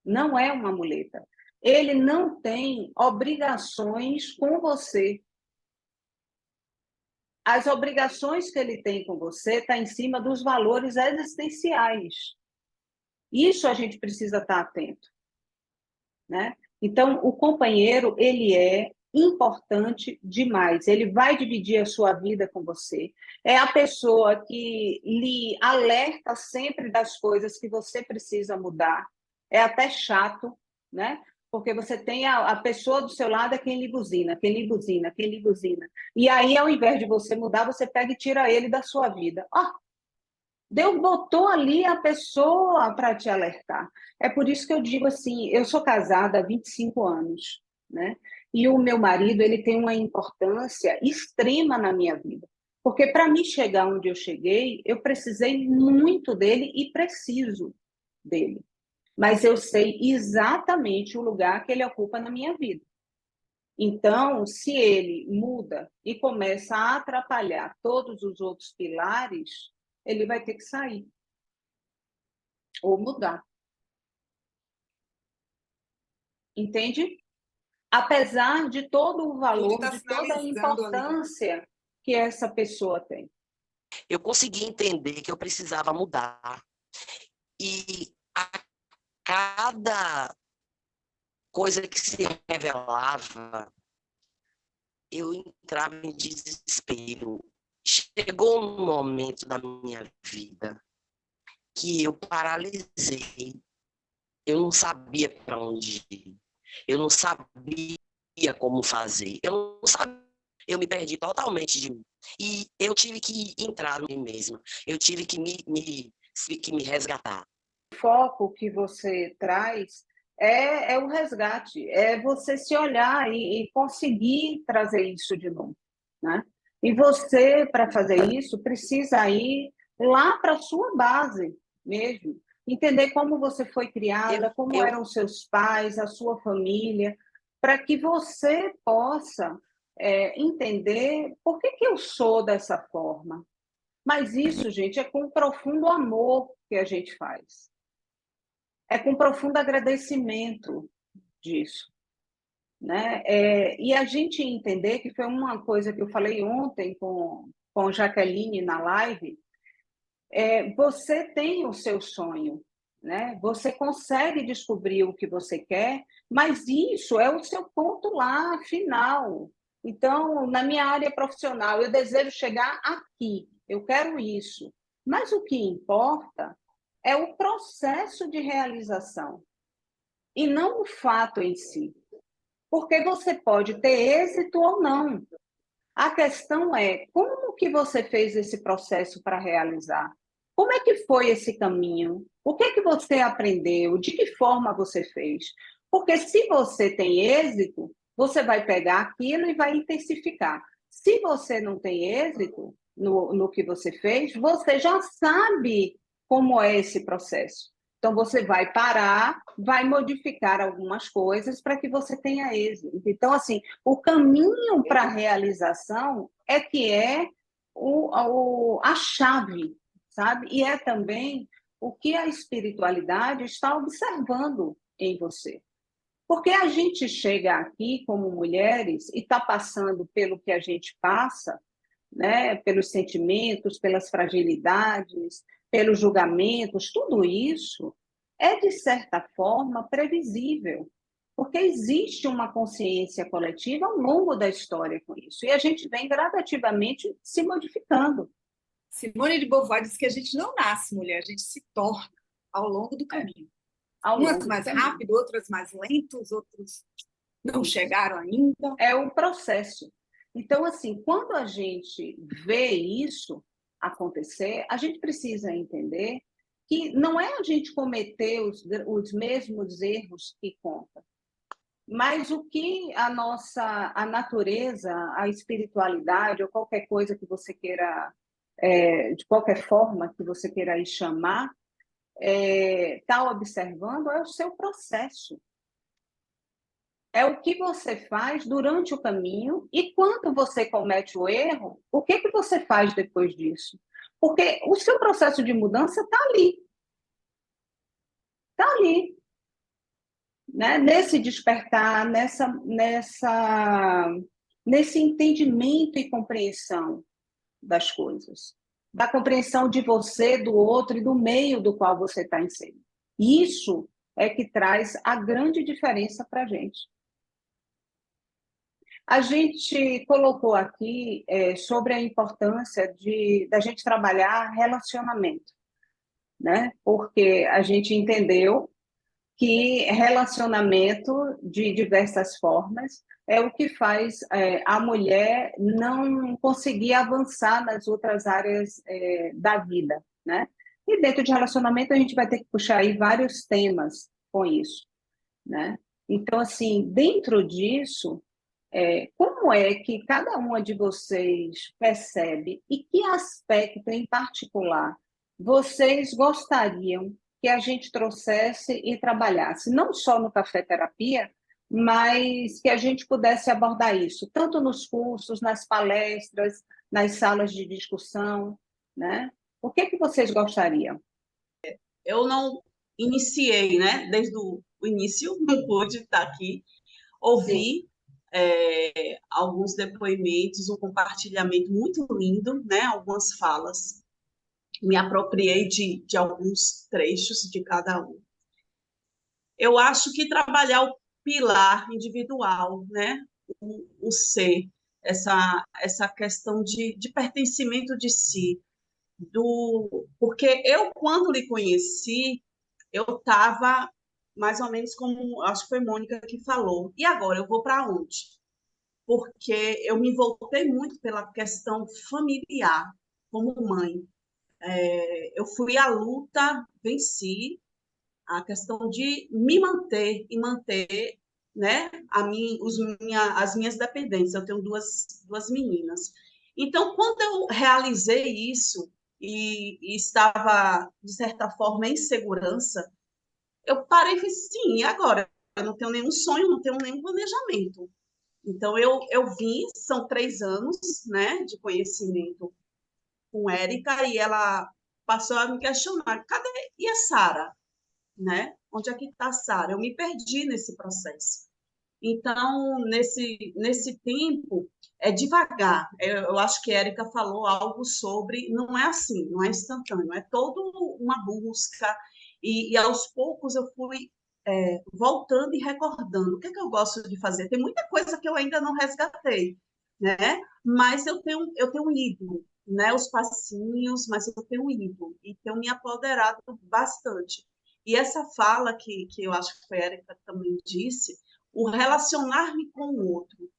Não é uma muleta. Ele não tem obrigações com você. As obrigações que ele tem com você estão em cima dos valores existenciais. Isso a gente precisa estar atento, né? Então, o companheiro, ele é importante demais. Ele vai dividir a sua vida com você. É a pessoa que lhe alerta sempre das coisas que você precisa mudar. É até chato, né? Porque você tem a pessoa do seu lado é quem lhe buzina, quem lhe buzina, quem lhe buzina. E aí, ao invés de você mudar, você pega e tira ele da sua vida. Deus botou ali a pessoa para te alertar. É por isso que eu digo assim, eu sou casada há 25 anos, né? E o meu marido, ele tem uma importância extrema na minha vida. Porque para mim chegar onde eu cheguei, eu precisei muito dele e preciso dele. Mas eu sei exatamente o lugar que ele ocupa na minha vida. Então, se ele muda e começa a atrapalhar todos os outros pilares, ele vai ter que sair ou mudar. Entende? Apesar de todo o valor, tá de toda a sinalizando ali. importância que essa pessoa tem. Eu consegui entender que eu precisava mudar. E a cada coisa que se revelava, eu entrava em desespero. Chegou um momento da minha vida que eu paralisei. Eu não sabia para onde ir. Eu não sabia como fazer. Eu não sabia. Eu me perdi totalmente de mim. E eu tive que entrar em mim mesma. Eu tive que me resgatar. O foco que você traz é o resgate, é você se olhar e conseguir trazer isso de novo, né? E você, para fazer isso, precisa ir lá para a sua base mesmo, entender como você foi criada, como eram os seus pais, a sua família, para que você possa entender por que eu sou dessa forma. Mas isso, gente, é com profundo amor que a gente faz. É com profundo agradecimento disso, né? E a gente entender que foi uma coisa que eu falei ontem com Jaqueline na live, você tem o seu sonho, né? Você consegue descobrir o que você quer, mas isso é o seu ponto lá final. Então, na minha área profissional, eu desejo chegar aqui, eu quero isso. Mas o que importa é o processo de realização e não o fato em si. Porque você pode ter êxito ou não. A questão é como que você fez esse processo para realizar? Como é que foi esse caminho? O que é que você aprendeu? De que forma você fez? Porque se você tem êxito, você vai pegar aquilo e vai intensificar. Se você não tem êxito no que você fez, você já sabe como é esse processo. Então, você vai parar, vai modificar algumas coisas para que você tenha êxito. Então, assim, o caminho para a realização é que é a chave, sabe? E é também o que a espiritualidade está observando em você. Porque a gente chega aqui como mulheres e está passando pelo que a gente passa, né? Pelos sentimentos, pelas fragilidades, pelos julgamentos, tudo isso é, de certa forma, previsível, porque existe uma consciência coletiva ao longo da história com isso, e a gente vem gradativamente se modificando. Simone de Beauvoir diz que a gente não nasce mulher, a gente se torna ao longo do caminho. ao Umas longo do mais caminho. rápido, outras mais lentos, outros não chegaram ainda. É o processo. Então, assim, quando a gente vê isso acontecer, a gente precisa entender que não é a gente cometer os mesmos erros que conta, mas o que a natureza, a espiritualidade, ou qualquer coisa que você queira, de qualquer forma que você queira aí chamar, está observando é o seu processo. É o que você faz durante o caminho e quando você comete o erro, o que que você faz depois disso? Porque o seu processo de mudança está ali, né? Nesse despertar, nesse entendimento e compreensão das coisas, da compreensão de você, do outro e do meio do qual você está inserido. Isso é que traz a grande diferença para a gente. A gente colocou aqui sobre a importância da gente trabalhar relacionamento, né? Porque a gente entendeu que relacionamento de diversas formas é o que faz a mulher não conseguir avançar nas outras áreas da vida, né? E dentro de relacionamento a gente vai ter que puxar aí vários temas com isso, né? Então, assim, dentro disso, como é que cada uma de vocês percebe e que aspecto em particular vocês gostariam que a gente trouxesse e trabalhasse, não só no Café Terapia, mas que a gente pudesse abordar isso, tanto nos cursos, nas palestras, nas salas de discussão, né? O que que vocês gostariam? Eu não iniciei, né? Desde o início, não pude estar aqui. Sim, Ouvi alguns depoimentos, um compartilhamento muito lindo, né? Algumas falas. Me apropriei de alguns trechos de cada um. Eu acho que trabalhar o pilar individual, né? O ser, essa questão de pertencimento de si, porque eu, quando lhe conheci, eu estava mais ou menos como, acho que foi Mônica que falou, e agora eu vou para onde? Porque eu me voltei muito pela questão familiar, como mãe. Eu fui à luta, venci a questão de me manter e manter, né, as minhas dependências. Eu tenho duas meninas. Então, quando eu realizei isso e estava, de certa forma, em segurança, eu parei e falei, sim, e agora? Eu não tenho nenhum sonho, não tenho nenhum planejamento. Então, eu vim, são 3 anos, né, de conhecimento com Érica, e ela passou a me questionar, cadê e a Sara? Né? Onde é que está a Sara? Eu me perdi nesse processo. Então, nesse tempo, é devagar. Eu acho que a Érica falou algo sobre, não é assim, não é instantâneo, é toda uma busca, e aos poucos eu fui voltando e recordando. O que é que eu gosto de fazer? Tem muita coisa que eu ainda não resgatei, né? Mas eu tenho ido, né? Os passinhos, mas eu tenho ido e tenho me apoderado bastante. E essa fala que eu acho que foi a Érica também disse, o relacionar-me com o outro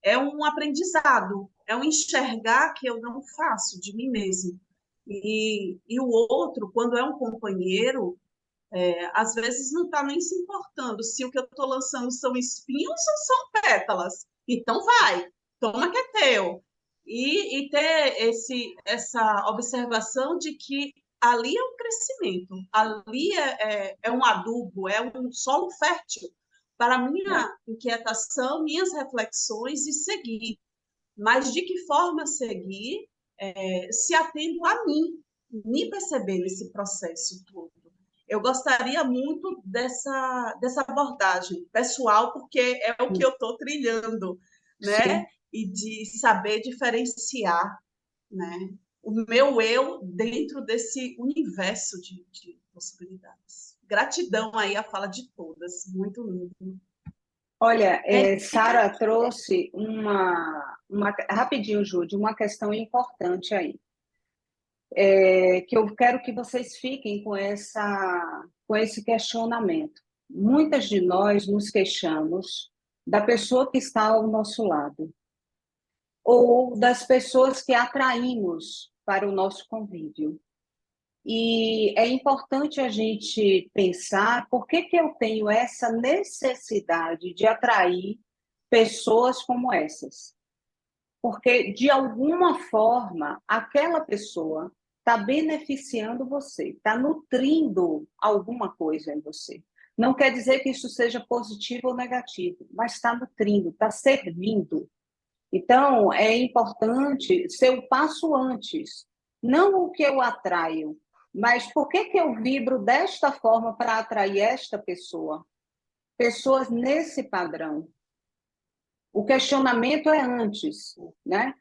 é um aprendizado, é um enxergar que eu não faço de mim mesmo. E o outro, quando é um companheiro, às vezes não está nem se importando se o que eu estou lançando são espinhos ou são pétalas. Então vai, toma que é teu. E ter essa observação de que ali é um crescimento, ali é um adubo, é um solo fértil para minha inquietação, minhas reflexões e seguir. Mas de que forma seguir, se atendo a mim, me perceber nesse processo todo. Eu gostaria muito dessa abordagem pessoal, porque é o que eu estou trilhando, né? sim. E de saber diferenciar, né? O meu eu dentro desse universo de possibilidades. Gratidão aí a fala de todas, muito lindo. Olha, Érica, Sara trouxe rapidinho, Júlia, uma questão importante aí. que eu quero que vocês fiquem com esse questionamento. Muitas de nós nos queixamos da pessoa que está ao nosso lado, ou das pessoas que atraímos para o nosso convívio. E é importante a gente pensar por que eu tenho essa necessidade de atrair pessoas como essas. Porque, de alguma forma, aquela pessoa está beneficiando você, está nutrindo alguma coisa em você. Não quer dizer que isso seja positivo ou negativo, mas está nutrindo, está servindo. Então, é importante ser o passo antes, não o que eu atraio, mas por que eu vibro desta forma para atrair esta pessoa? Pessoas nesse padrão. O questionamento é antes, né?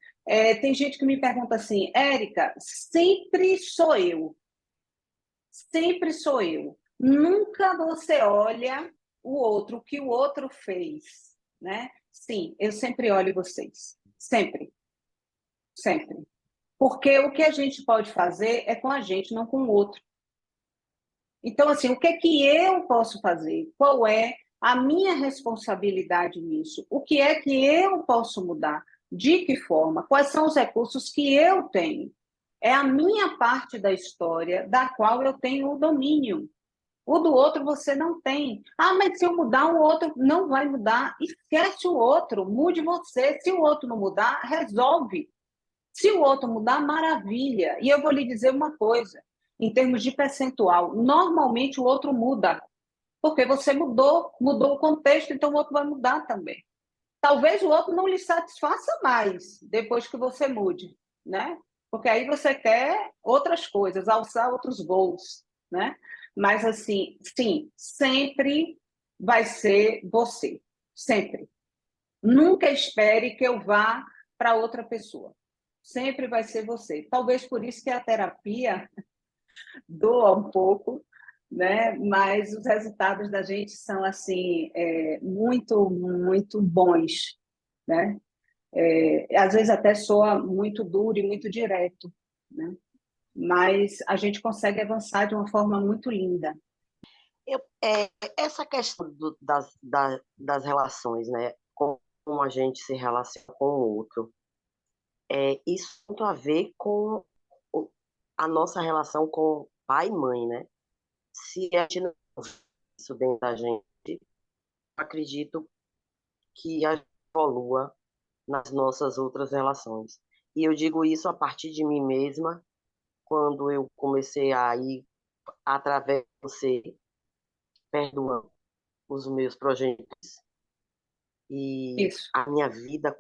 Tem gente que me pergunta assim, Érica, sempre sou eu. Sempre sou eu. Nunca você olha o outro, o que o outro fez, né? Sim, eu sempre olho vocês. Sempre. Sempre. Porque o que a gente pode fazer é com a gente, não com o outro. Então, assim, o que é que eu posso fazer? Qual é a minha responsabilidade nisso? O que é que eu posso mudar? De que forma? Quais são os recursos que eu tenho? É a minha parte da história da qual eu tenho o domínio. O do outro você não tem. Ah, mas se eu mudar, o outro não vai mudar. Esquece o outro, mude você. Se o outro não mudar, resolve. Se o outro mudar, maravilha. E eu vou lhe dizer uma coisa, em termos de percentual, normalmente o outro muda, porque você mudou o contexto, então o outro vai mudar também. Talvez o outro não lhe satisfaça mais depois que você mude, né? Porque aí você quer outras coisas, alçar outros voos, né? Mas assim, sim, sempre vai ser você, sempre. Nunca espere que eu vá para outra pessoa. Sempre vai ser você. Talvez por isso que a terapia doa um pouco, né? Mas os resultados da gente são assim muito, muito bons, né? Às vezes até soa muito duro e muito direto, né? Mas a gente consegue avançar de uma forma muito linda. Essa questão das relações, né? Como a gente se relaciona com o outro, isso tem muito a ver com a nossa relação com pai e mãe, né? Se a gente não vê isso dentro da gente, acredito que a gente evolua nas nossas outras relações. E eu digo isso a partir de mim mesma, quando eu comecei a ir através de você, perdoando os meus progenitores e Isso. a minha vida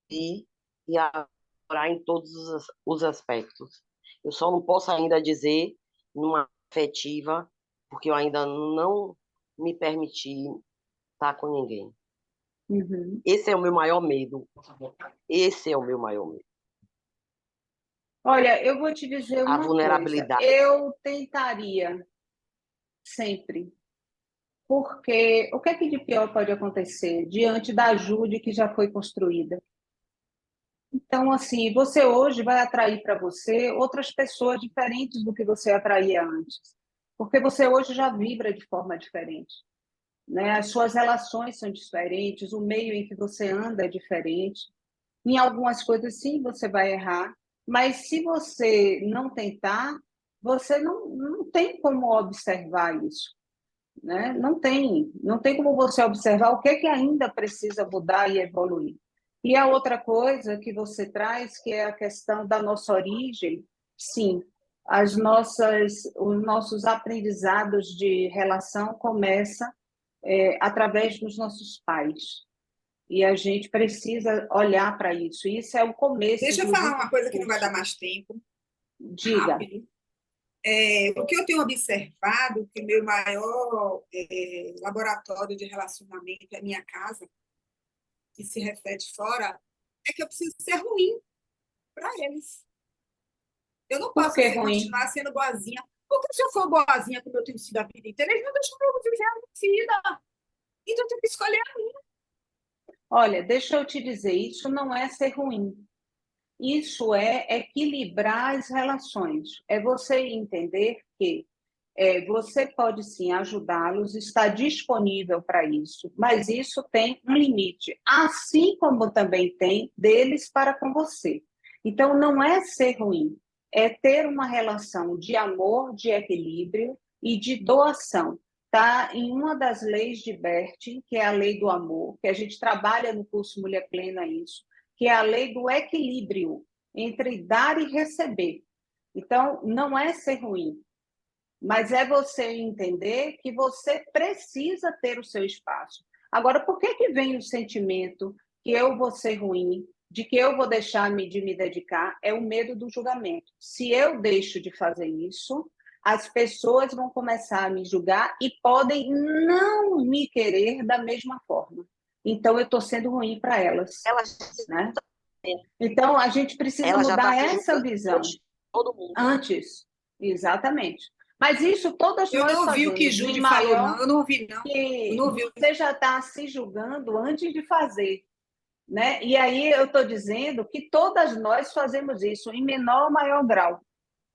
e a melhorar em todos os aspectos. Eu só não posso ainda dizer numa afetiva, porque eu ainda não me permiti estar com ninguém. Uhum. Esse é o meu maior medo. Esse é o meu maior medo. Olha, eu vou te dizer A uma coisa. vulnerabilidade. Eu tentaria sempre. Porque o que é que de pior pode acontecer diante da ajuda que já foi construída? Então, assim, você hoje vai atrair para você outras pessoas diferentes do que você atraía antes. Porque você hoje já vibra de forma diferente, né? As suas relações são diferentes, o meio em que você anda é diferente. Em algumas coisas, sim, você vai errar, mas se você não tentar, você não tem como observar isso, né? Não tem como você observar o que é que ainda precisa mudar e evoluir. E a outra coisa que você traz, que é a questão da nossa origem, sim, os nossos aprendizados de relação começam através dos nossos pais. E a gente precisa olhar para isso. Isso é o começo, Deixa eu falar inclusive, uma do coisa que não vai curso. dar mais tempo, Diga. rápido. O que eu tenho observado, que o meu maior laboratório de relacionamento é a minha casa, que se reflete fora, é que eu preciso ser ruim para eles. Eu não Por posso que ruim? continuar sendo boazinha. Porque se eu for boazinha, como eu tenho sido a vida inteira, eles não deixam eu viver a minha vida. Então eu tenho que escolher. Olha, deixa eu te dizer, isso não é ser ruim. Isso é equilibrar as relações. É você entender que você pode sim ajudá-los, está disponível para isso, mas isso tem um limite, assim como também tem deles para com você. Então, não é ser ruim, é ter uma relação de amor, de equilíbrio e de doação. Está em uma das leis de Bertin, que é a lei do amor, que a gente trabalha no curso Mulher Plena isso, que é a lei do equilíbrio entre dar e receber. Então, não é ser ruim, mas é você entender que você precisa ter o seu espaço. Agora, por que que vem o sentimento que eu vou ser ruim, de que eu vou deixar de me dedicar? É o medo do julgamento. Se eu deixo de fazer isso, as pessoas vão começar a me julgar e podem não me querer da mesma forma. Então, eu estou sendo ruim para elas, Ela, né? Então, a gente precisa ela já está mudar se essa julgando visão antes de todo mundo. antes, exatamente. Mas isso todas Eu nós não ouvi o que fazemos, em Júlia falou, não. maior Eu não ouvi, não. Eu que não ouvi. você já está se julgando antes de fazer, né? E aí eu estou dizendo que todas nós fazemos isso em menor ou maior grau,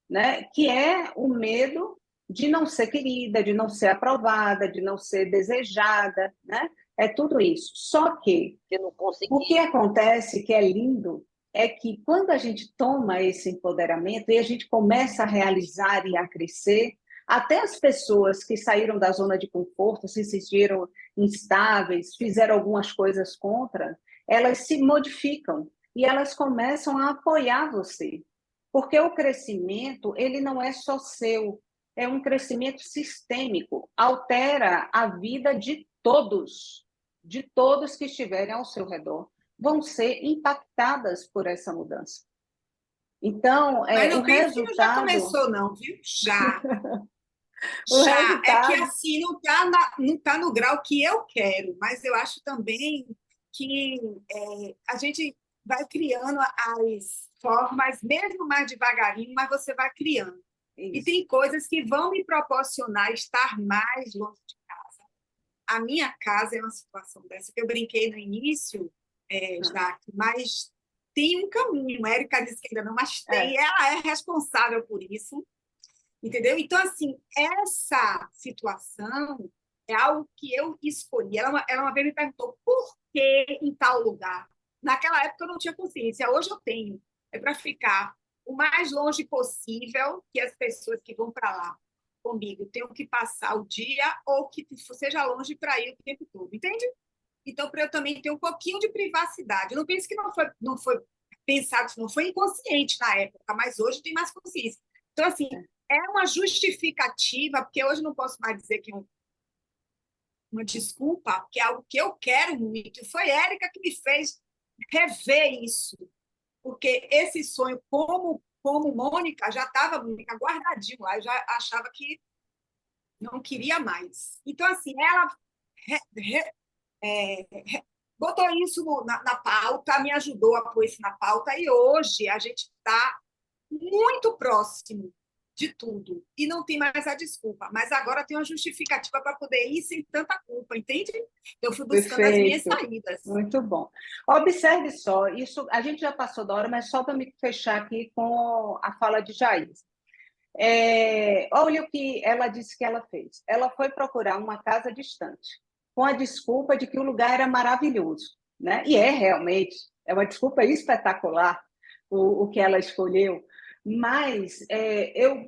né? Que é o medo de não ser querida, de não ser aprovada, de não ser desejada, né? É tudo isso. Só que Que não o que consegui. acontece, que é lindo, é que quando a gente toma esse empoderamento e a gente começa a realizar e a crescer, até as pessoas que saíram da zona de conforto, se sentiram instáveis, fizeram algumas coisas contra, elas se modificam e elas começam a apoiar você. Porque o crescimento, ele não é só seu, é um crescimento sistêmico, altera a vida de todos que estiverem ao seu redor, vão ser impactadas por essa mudança. Então, Mas o não pense que não já resultado, começou, não, viu? Já. o Já. É que, resultado, assim, não tá no grau que eu quero, mas eu acho também que a gente vai criando as formas, mesmo mais devagarinho, mas você vai criando. E isso. tem coisas que vão me proporcionar estar mais longe de casa. A minha casa é uma situação dessa, que eu brinquei no início, Jaque, mas tem um caminho. A Érica disse que ainda não, mas tem, ela é responsável por isso, entendeu? Então, assim, essa situação é algo que eu escolhi. Ela uma vez me perguntou por que em tal lugar. Naquela época eu não tinha consciência, hoje eu tenho. É para ficar o mais longe possível que as pessoas que vão para lá comigo tenham que passar o dia ou que seja longe para ir o tempo todo, entende? Então, para eu também ter um pouquinho de privacidade. Eu não penso que não foi pensado, não foi inconsciente na época, mas hoje tem mais consciência. Então, assim, é uma justificativa, porque hoje não posso mais dizer que é uma desculpa, que é algo que eu quero muito. Foi a Érica que me fez rever isso, porque esse sonho, como Mônica, já estava guardadinho lá, eu já achava que não queria mais. Então, assim, ela botou isso na pauta, me ajudou a pôr isso na pauta, e hoje a gente está muito próximo de tudo. E não tem mais a desculpa. Mas agora tem uma justificativa para poder ir sem tanta culpa, entende? Eu fui buscando as minhas Perfeito. saídas. Muito bom. Observe só, isso a gente já passou da hora, mas só para me fechar aqui com a fala de Jair. Olha o que ela disse que ela fez. Ela foi procurar uma casa distante, com a desculpa de que o lugar era maravilhoso, né? E realmente, é uma desculpa espetacular o que ela escolheu. Mas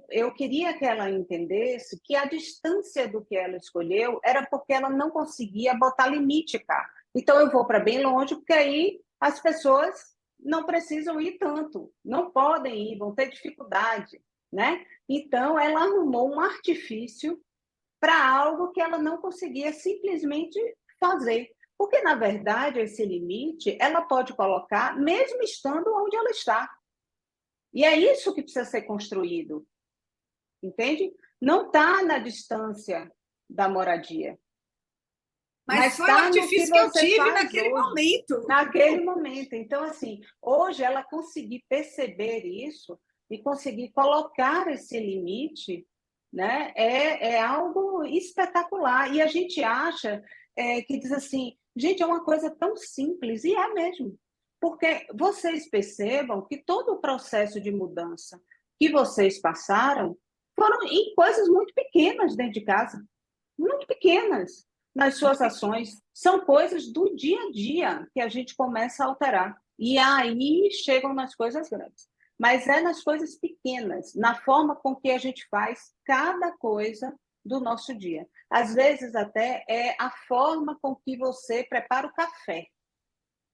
eu queria que ela entendesse que a distância do que ela escolheu era porque ela não conseguia botar limite cá. Então, eu vou para bem longe, porque aí as pessoas não precisam ir tanto, não podem ir, vão ter dificuldade, né? Então, ela arrumou um artifício para algo que ela não conseguia simplesmente fazer. Porque, na verdade, esse limite ela pode colocar mesmo estando onde ela está. E é isso que precisa ser construído, entende? Não está na distância da moradia, Mas mas foi o está no que artifício que eu você tive faz naquele hoje, momento. naquele momento. Então, assim, hoje ela conseguir perceber isso e conseguir colocar esse limite, né, é algo espetacular. E a gente acha que diz assim, gente, é uma coisa tão simples, e é mesmo. Porque vocês percebam que todo o processo de mudança que vocês passaram foram em coisas muito pequenas dentro de casa, muito pequenas nas suas ações. São coisas do dia a dia que a gente começa a alterar. E aí chegam nas coisas grandes. Mas é nas coisas pequenas, na forma com que a gente faz cada coisa do nosso dia. Às vezes, até é a forma com que você prepara o café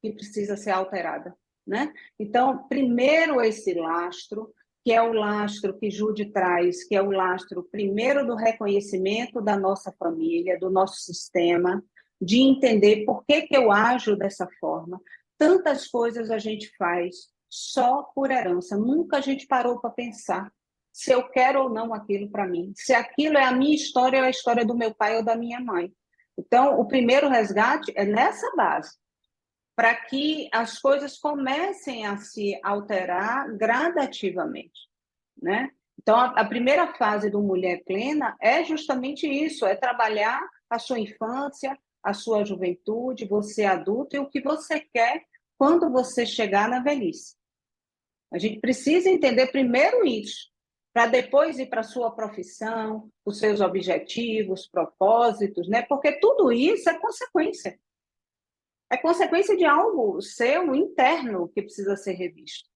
que precisa ser alterada, né? Então, primeiro esse lastro, que é o lastro que Jude traz, que é o lastro primeiro do reconhecimento da nossa família, do nosso sistema, de entender por que eu ajo dessa forma. Tantas coisas a gente faz só por herança, nunca a gente parou para pensar se eu quero ou não aquilo para mim, se aquilo é a minha história ou a história do meu pai ou da minha mãe. Então, o primeiro resgate é nessa base, para que as coisas comecem a se alterar gradativamente, né? Então, a primeira fase do Mulher Plena é justamente isso, é trabalhar a sua infância, a sua juventude, você adulto, e o que você quer quando você chegar na velhice. A gente precisa entender primeiro isso, para depois ir para a sua profissão, os seus objetivos, propósitos, né? Porque tudo isso é consequência. É consequência de algo seu interno que precisa ser revisto,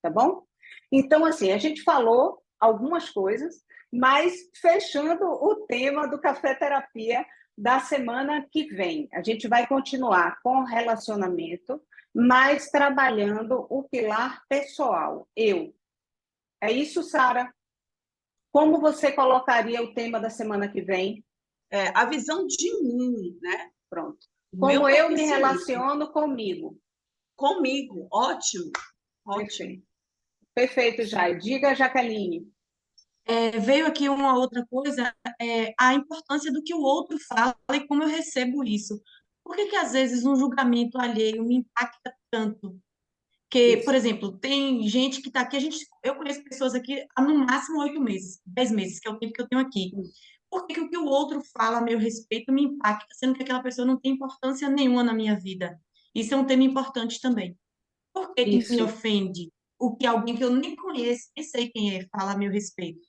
tá bom? Então, assim, a gente falou algumas coisas, mas fechando o tema do Café Terapia da semana que vem. A gente vai continuar com relacionamento, mas trabalhando o pilar pessoal, eu. É isso, Sara? Como você colocaria o tema da semana que vem? A visão de mim, né? Pronto. O meu Como eu me perfeccionismo. relaciono comigo. Comigo, ótimo, ótimo. Perfeito. Perfeito, Jai. Diga, Jaqueline. Veio aqui uma outra coisa, a importância do que o outro fala e como eu recebo isso. Por que que às vezes um julgamento alheio me impacta tanto? Que, por Isso. exemplo, tem gente que está aqui, eu conheço pessoas aqui há no máximo 8 meses, 10 meses, que é o tempo que eu tenho aqui. Por que que o que o outro fala a meu respeito me impacta, sendo que aquela pessoa não tem importância nenhuma na minha vida? Isso é um tema importante também. Por que que me Isso. ofende o que alguém que eu nem conheço, nem sei quem é, fala a meu respeito?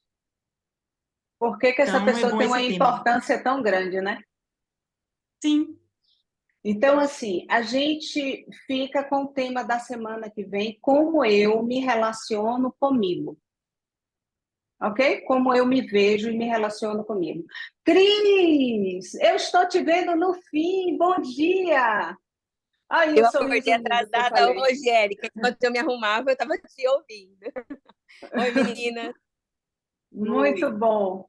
Por que que essa Então, é pessoa bom tem uma esse tema. importância tão grande, né? Sim, Então, assim, a gente fica com o tema da semana que vem, como eu me relaciono comigo, ok? Como eu me vejo e me relaciono comigo. Cris, eu estou te vendo no fim, bom dia! Aí o Eu sorriso acordei lindo que eu atrasada falei. hoje, Érica. Enquanto eu me arrumava, eu estava te ouvindo. Oi, menina. Muito Oi. bom.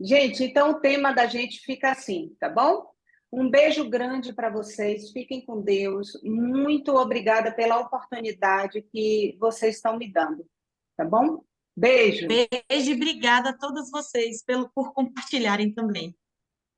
Gente, então o tema da gente fica assim, tá bom? Um beijo grande para vocês, fiquem com Deus. Muito obrigada pela oportunidade que vocês estão me dando, tá bom? Beijo. beijo e obrigada a todos vocês por compartilharem também.